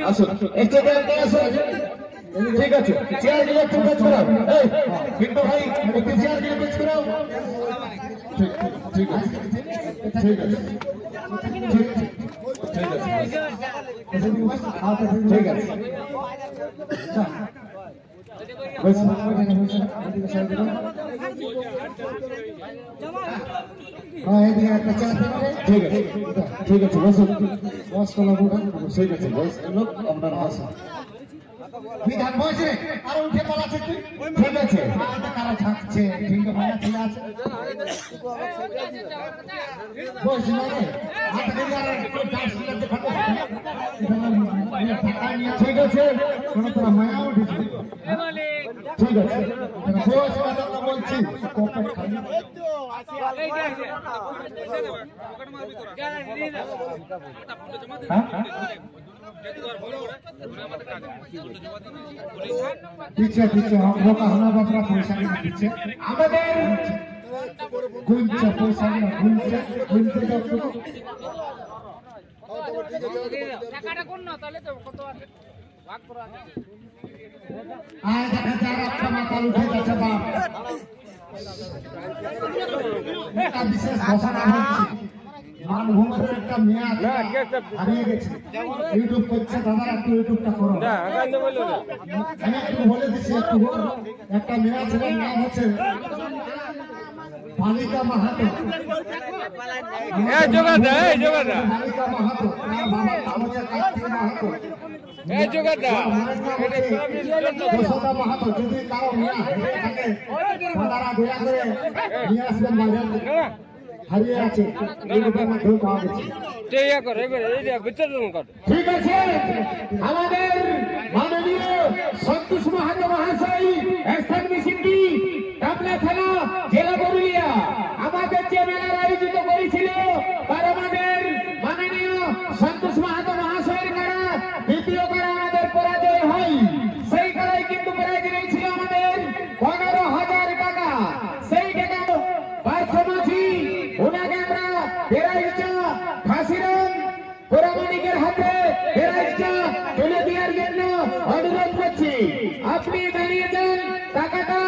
আসুন একটু বেরোতে আসুন। ঠিক আছে, চেয়ার গুলো একটু কাজ করাও। এই কিন্তু ভাই একটু চেয়ার গুলো কাজ করাও। ঠিক আছে, ঠিক আছে, ঠিক আছে। ঠিক আছে বসুন, বস করলাম। ঠিক আছে বস লোক আপনার বসুন। বিধান বসে আর উঠে পালাচ্ছে। ঠিক আছে, কারা থাকছে ঠিক আছে। বস না রে, ঠিক আছে, তোরা মায়া উঠেছে। ঠিক আছে বস বলছি। पीछे पीछे हम लोग का हमारा बकरा पैसा नहीं पीछे আমাদের গুনছে पैसा नहीं গুনছে টাকাটা কোন না তাহলে তো কত আছে ভাগ করা আছে। আয় দেখা যাক একটা মাথা উঠে যাচ্ছে বাপ। এটা বিশেষ ঘোষণা হচ্ছে মানভূমের একটা মেয়ে হারিয়ে গেছে। ইউটিউব করছে, দাদা একটু ইউটিউবটা করো। আমি একটু বলে দিচ্ছি, একটু একটা মেয়ে ছেলের নাম হচ্ছে বালিকা মাহাতো। বালিকা মাহাতো, বাবা হচ্ছে কার্তিক মাহাতো। যশোদা মাহাতো। যদি কারো মেয়ে থাকে তারা দয়া করে নিয়ে আসবেন বাজার থেকে। হারিয়ে আছে ইউটিউবের মাধ্যমে পাওয়া গেছে। ঠিক আছে, আমাদের মাননীয় সন্তোষ মাহাতো মহাশয় স্থান মিছিলটি কামলা থানা জেলা পুরুলিয়া আমাদের যে মেলার আয়োজিত করেছিল তার আমাদের মাননীয় সন্তোষ মাহাতো মহাশয়ের কারা দ্বিতীয় কারা আমাদের পরাজয় হয়। সেই কারাই কিন্তু প্রাইজ রয়েছিল আমাদের 15,000 টাকা। সেই টাকা পার্শ্বমাঝি ওনাকে আমরা বেড়াইচা ফাঁসিরাম পুরামানিকের হাতে বেড়াইচা তুলে দেওয়ার জন্য অনুরোধ করছি। আপনি দাঁড়িয়ে যান, টাকাটা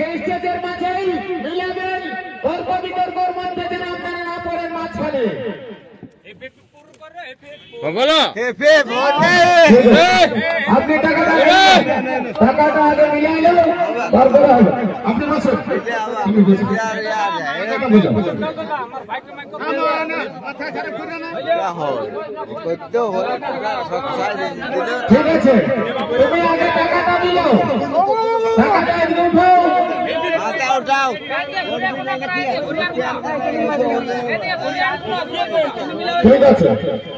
এই স্টেজের মাঝেই মিলাবেন। গল্প বিতর্কর মধ্যে যেন আপনারা না পড়েন মাঝখানে। আপনি টাকাটা আগে মিলাইলেন, তারপরে হবে। আপনি বসুন। ঠিক আছে, তুমি আগে টাকাটা মিলাও। টাকাটা একদম উঠাও। ঠিক আছে,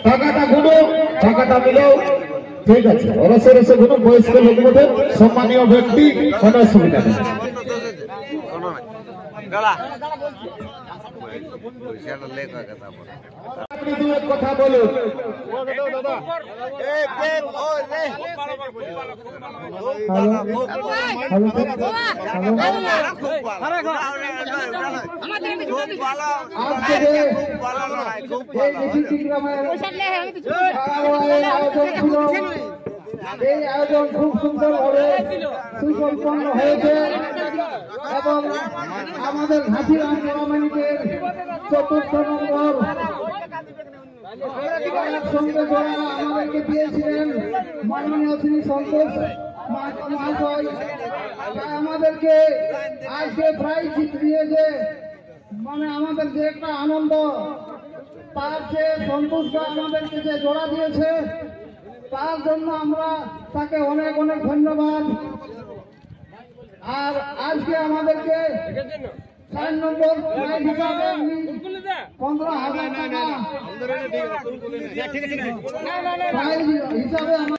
টাকাটা গুলো, টাকাটা মিলাও। ঠিক আছে, রসে রসে গুলো বয়স্ক লোকদের সম্মানীয় ব্যক্তি, কোনো অসুবিধা নেই। আপনি দু এক কথা বলুন। এই আয়োজন খুব সুন্দর ভাবে সুসম্পন্ন হয়েছে এবং আমাদের ঘাটিরাম পুরামানিকের ৪র্থ নম্বর সঙ্গে যারা আমাদেরকে দিয়েছিলেন মাননীয় শ্রী সন্তোষ মাহাতো মহাশয়, আমাদেরকে আজকে প্রাইজ দিয়েছে। মানে আমাদের যে একটা আনন্দ, তার যে সন্তোষটা আমাদেরকে যে জোড়া দিয়েছে তার জন্য আমরা তাকে অনেক অনেক ধন্যবাদ। আর আজকে আমাদেরকে 4 নম্বর প্রাইজ হিসাবে 15,000 টাকা প্রাইজ হিসাবে